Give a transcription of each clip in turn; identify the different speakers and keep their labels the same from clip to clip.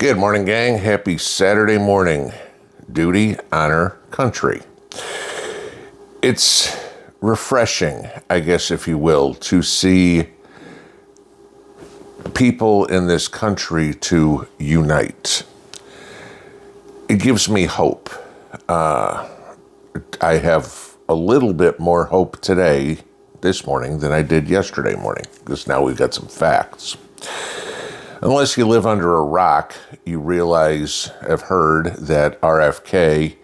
Speaker 1: Good morning, gang. Happy Saturday morning. Duty, honor, country. It's refreshing, I guess, if you will, to see people in this country to unite. It gives me hope. I have a little bit more hope today, this morning, than I did yesterday morning, because now we've got some facts. Unless you live under a rock, you have heard that RFK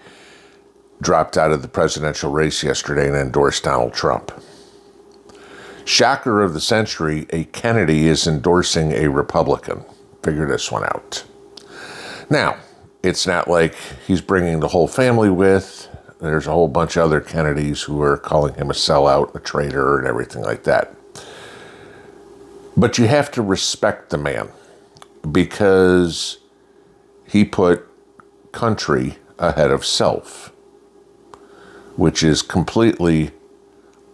Speaker 1: dropped out of the presidential race yesterday and endorsed Donald Trump. Shocker of the century, a Kennedy is endorsing a Republican. Figure this one out. Now, it's not like he's bringing the whole family with. There's a whole bunch of other Kennedys who are calling him a sellout, a traitor, and everything like that. But you have to respect the man, because he put country ahead of self, which is completely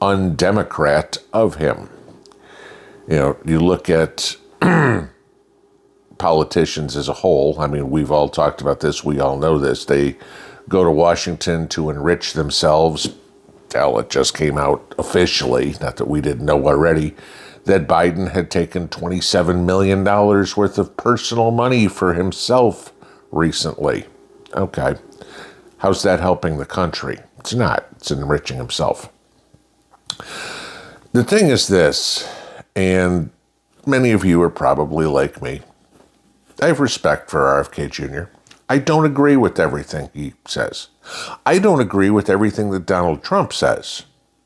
Speaker 1: undemocrat of him. You know, you look at politicians as a whole. I mean, we've all talked about this. We all know this. They go to Washington to enrich themselves. Hell, it just came out officially, not that we didn't know already, that Biden had taken $27 million worth of personal money for himself recently. Okay. How's that helping the country? It's not. It's enriching himself. The thing is this, and many of you are probably like me. I have respect for RFK Jr. I don't agree with everything he says. I don't agree with everything that Donald Trump says.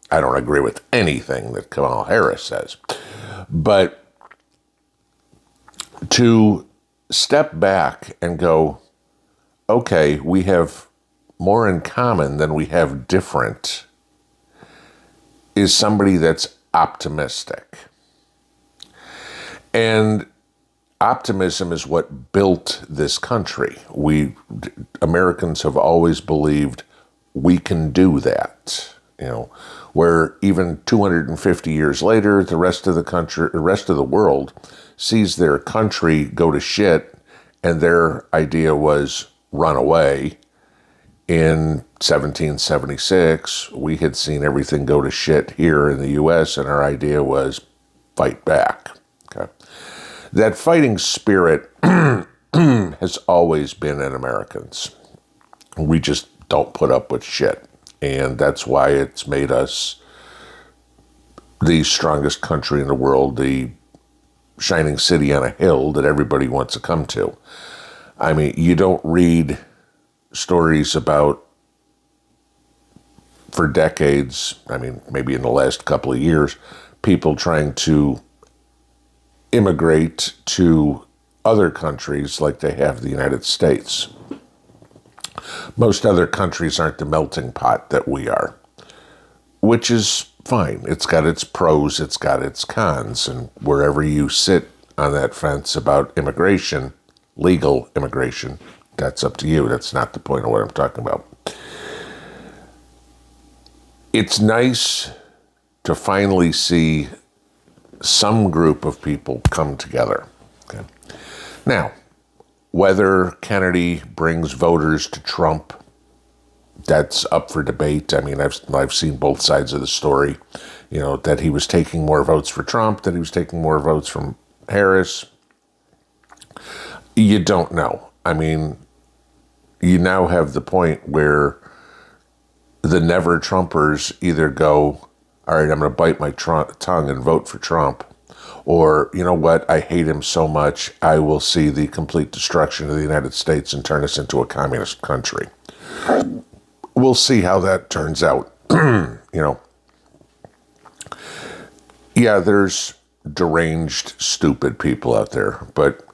Speaker 1: I don't agree with anything that Kamala Harris says. But to step back and go, okay, we have more in common than we have different, is somebody that's optimistic. And optimism is what built this country. Americans have always believed we can do that. You know, where even 250 years later, the rest of the world sees their country go to shit, and their idea was run away. In 1776, we had seen everything go to shit here in the U.S., and our idea was fight back. Okay, that fighting spirit has always been in Americans. We just don't put up with shit. And that's why it's made us the strongest country in the world, the shining city on a hill that everybody wants to come to. I mean, you don't read stories about, for decades, I mean, maybe in the last couple of years, people trying to immigrate to other countries like they have the United States. Most other countries aren't the melting pot that we are, which is fine. It's got its pros, it's got its cons, and wherever you sit on that fence about immigration, legal immigration, that's up to you. That's not the point of what I'm talking about. It's nice to finally see some group of people come together. Okay. Now, whether Kennedy brings voters to Trump, that's up for debate. I mean, I've seen both sides of the story. You know, that he was taking more votes for Trump, that he was taking more votes from Harris. You don't know. I mean, you now have the point where the never Trumpers either go, all right, I'm going to bite my tongue and vote for Trump. Or, you know what, I hate him so much, I will see the complete destruction of the United States and turn us into a communist country. We'll see how that turns out. You know, yeah, there's deranged, stupid people out there, but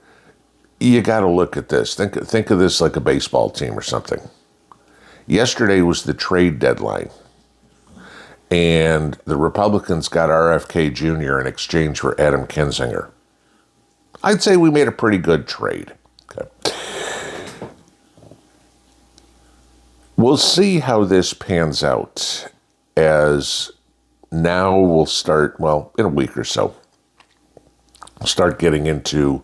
Speaker 1: you got to look at this. Think of this like a baseball team or something. Yesterday was the trade deadline. And the Republicans got RFK Jr. in exchange for Adam Kinzinger. I'd say we made a pretty good trade. Okay. We'll see how this pans out, as now we'll start, well, in a week or so, start getting into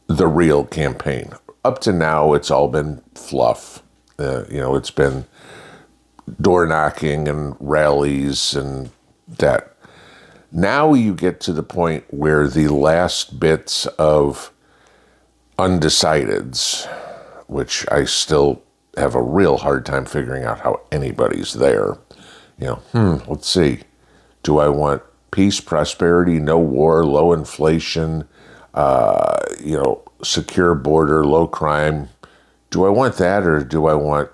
Speaker 1: the real campaign. Up to now, it's all been fluff. It's been door knocking and rallies and that. Now you get to the point where the last bits of undecideds, which I still have a real hard time figuring out how anybody's there. Let's see. Do I want peace, prosperity, no war, low inflation, secure border, low crime? Do I want that, or do I want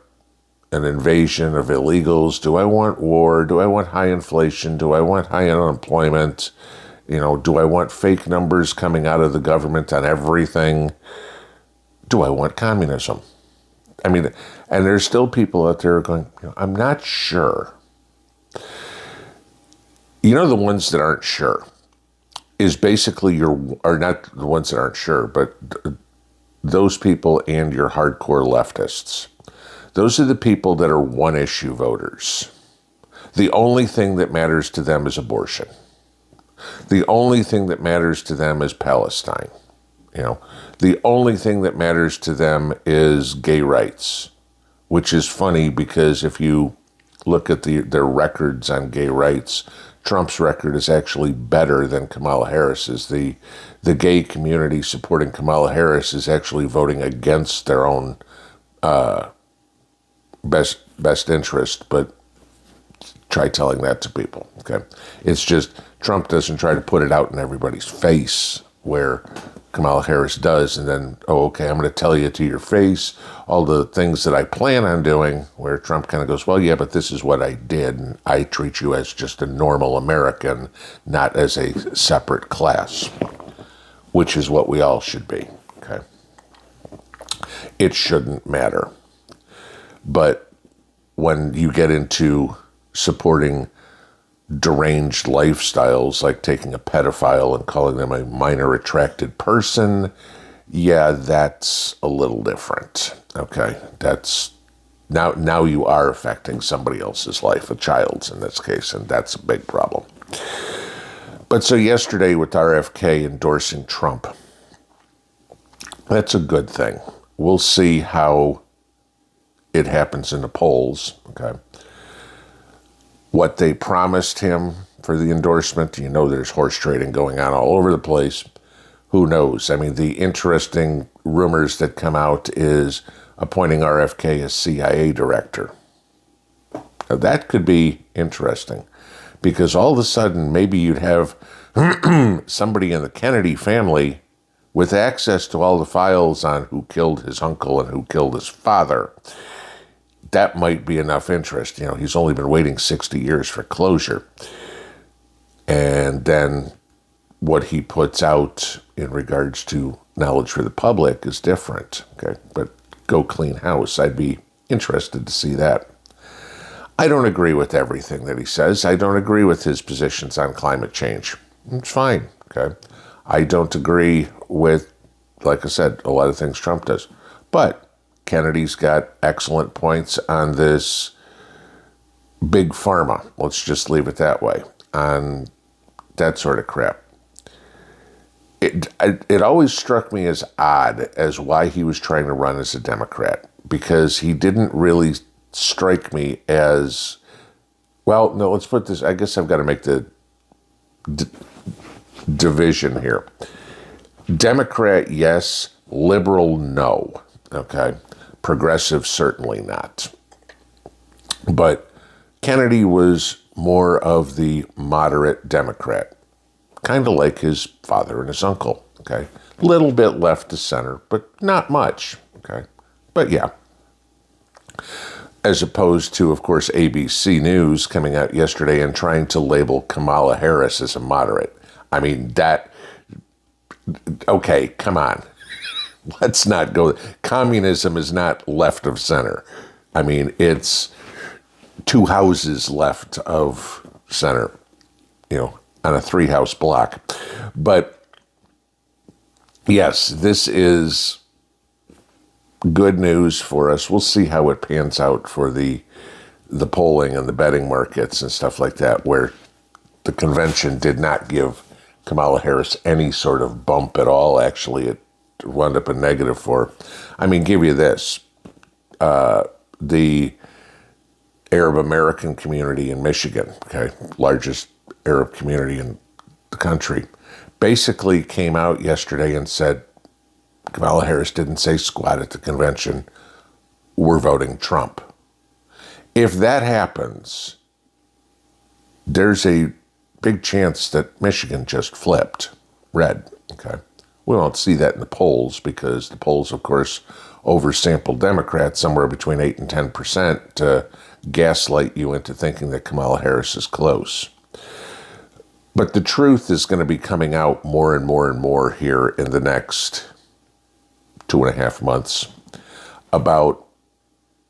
Speaker 1: an invasion of illegals? Do I want war? Do I want high inflation? Do I want high unemployment? Do I want fake numbers coming out of the government on everything? Do I want communism? I mean, and there's still people out there going, I'm not sure. The ones that aren't sure is basically or not the ones that aren't sure, but those people and your hardcore leftists. Those are the people that are one-issue voters. The only thing that matters to them is abortion. The only thing that matters to them is Palestine. The only thing that matters to them is gay rights, which is funny because if you look at their records on gay rights, Trump's record is actually better than Kamala Harris's. The gay community supporting Kamala Harris is actually voting against their own best interest, but try telling that to people, okay? It's just Trump doesn't try to put it out in everybody's face where Kamala Harris does, and then, okay, I'm going to tell you to your face all the things that I plan on doing, where Trump kind of goes, well, yeah, but this is what I did, and I treat you as just a normal American, not as a separate class, which is what we all should be, okay? It shouldn't matter. But when you get into supporting deranged lifestyles, like taking a pedophile and calling them a minor attracted person, yeah, that's a little different. Okay, that's now you are affecting somebody else's life, a child's in this case, and that's a big problem. But so yesterday with RFK endorsing Trump, that's a good thing. We'll see how it happens in the polls, okay? What they promised him for the endorsement, there's horse trading going on all over the place. Who knows? I mean, the interesting rumors that come out is appointing RFK as CIA director. Now, that could be interesting because all of a sudden maybe you'd have somebody in the Kennedy family with access to all the files on who killed his uncle and who killed his father. That might be enough interest. He's only been waiting 60 years for closure. And then what he puts out in regards to knowledge for the public is different. Okay, but go clean house. I'd be interested to see that. I don't agree with everything that he says. I don't agree with his positions on climate change. It's fine. Okay, I don't agree with, like I said, a lot of things Trump does. But Kennedy's got excellent points on this big pharma. Let's just leave it that way. On that sort of crap. It always struck me as odd as why he was trying to run as a Democrat, because he didn't really strike me as, well, no, let's put this, I guess I've got to make the division here. Democrat, yes. Liberal, no. Okay. Progressive, certainly not. But Kennedy was more of the moderate Democrat, kind of like his father and his uncle, okay? Little bit left to center, but not much, okay? But yeah. As opposed to, of course, ABC News coming out yesterday and trying to label Kamala Harris as a moderate. I mean, that, okay, come on. Let's not go. Communism is not left of center. I mean, it's two houses left of center, on a 3-house block. But yes, this is good news for us. We'll see how it pans out for the polling and the betting markets and stuff like that, where the convention did not give Kamala Harris any sort of bump at all. Actually, it wound up a negative for. I mean, give you this. The Arab American community in Michigan, okay, largest Arab community in the country, basically came out yesterday and said, Kamala Harris didn't say squat at the convention. We're voting Trump. If that happens, there's a big chance that Michigan just flipped red, okay? We won't see that in the polls because the polls, of course, oversample Democrats somewhere between 8 and 10% to gaslight you into thinking that Kamala Harris is close. But the truth is going to be coming out more and more and more here in the next 2.5 months about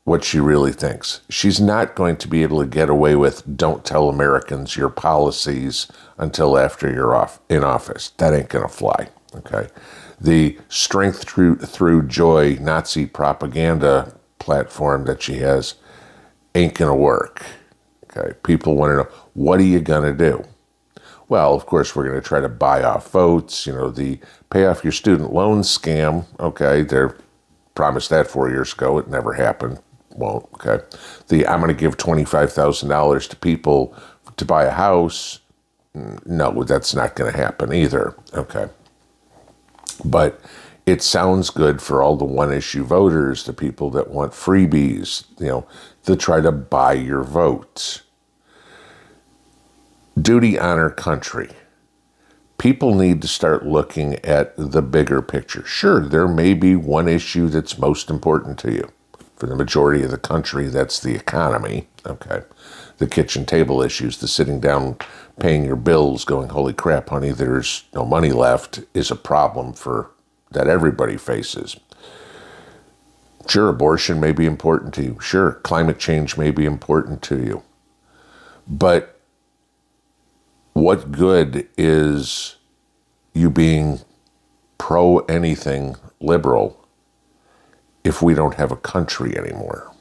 Speaker 1: what she really thinks. She's not going to be able to get away with don't tell Americans your policies until after you're in office. That ain't going to fly, okay? The strength through joy Nazi propaganda platform that she has ain't going to work, okay? People want to know, what are you going to do? Well, of course, we're going to try to buy off votes, the pay off your student loan scam, okay? They promised that 4 years ago. It never happened. Won't, okay? I'm going to give $25,000 to people to buy a house. No, that's not going to happen either, okay? But it sounds good for all the one-issue voters, the people that want freebies, to try to buy your vote. Duty, honor, country. People need to start looking at the bigger picture. Sure, there may be one issue that's most important to you. For the majority of the country, that's the economy, okay? The kitchen table issues, the sitting down, paying your bills, going, holy crap, honey, there's no money left, is a problem that everybody faces. Sure, abortion may be important to you. Sure, climate change may be important to you. But what good is you being pro anything liberal if we don't have a country anymore?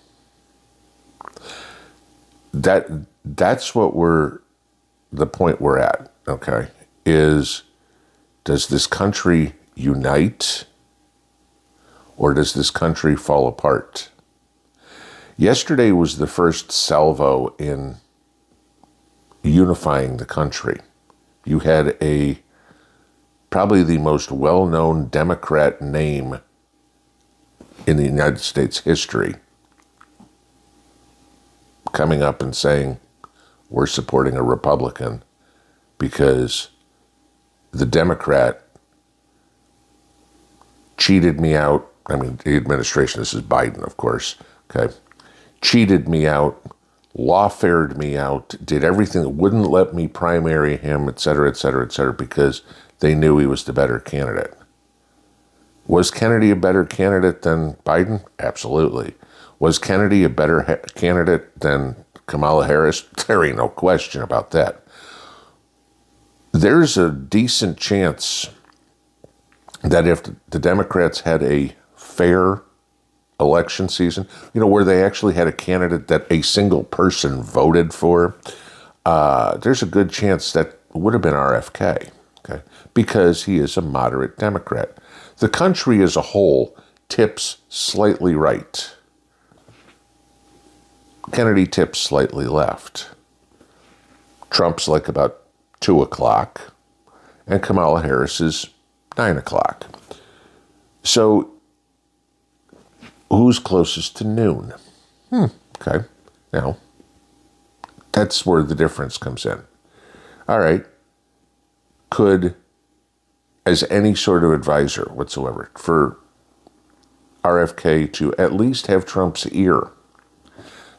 Speaker 1: That's what the point we're at, okay, is does this country unite or does this country fall apart? Yesterday was the first salvo in unifying the country. You had probably the most well-known Democrat name in the United States history coming up and saying, we're supporting a Republican because the Democrat cheated me out. I mean, the administration, this is Biden, of course, okay, cheated me out, lawfared me out, did everything, wouldn't let me primary him, et cetera, et cetera, et cetera, because they knew he was the better candidate. Was Kennedy a better candidate than Biden? Absolutely. Was Kennedy a better candidate than Kamala Harris? There ain't no question about that. There's a decent chance that if the Democrats had a fair election season, where they actually had a candidate that a single person voted for, there's a good chance that would have been RFK, okay, because he is a moderate Democrat. The country as a whole tips slightly right. Kennedy tips slightly left. Trump's like about 2 o'clock, and Kamala Harris is 9 o'clock. So who's closest to noon? Okay. Now, that's where the difference comes in. All right. Could, as any sort of advisor whatsoever, for RFK to at least have Trump's ear,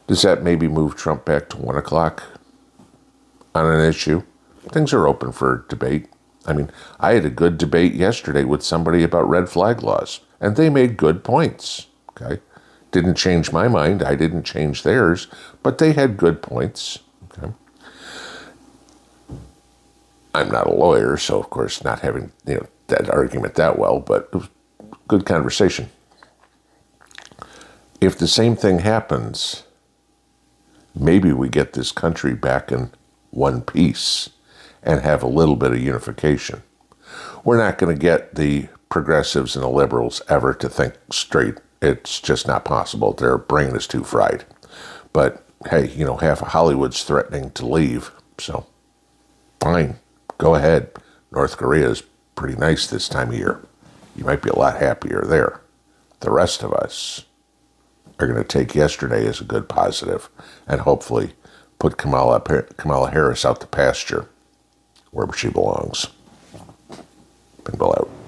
Speaker 1: does that maybe move Trump back to 1 o'clock on an issue? Things are open for debate. I mean, I had a good debate yesterday with somebody about red flag laws, and they made good points, okay? Didn't change my mind. I didn't change theirs, but they had good points, okay? I'm not a lawyer, so of course not having that argument that well, but it was good conversation. If the same thing happens, maybe we get this country back in one piece and have a little bit of unification. We're not going to get the progressives and the liberals ever to think straight. It's just not possible. Their brain is too fried. But hey, half of Hollywood's threatening to leave, so fine, go ahead. North Korea is pretty nice this time of year. You might be a lot happier there. The rest of us are going to take yesterday as a good positive and hopefully put Kamala Harris out to pasture where she belongs. Pinball out.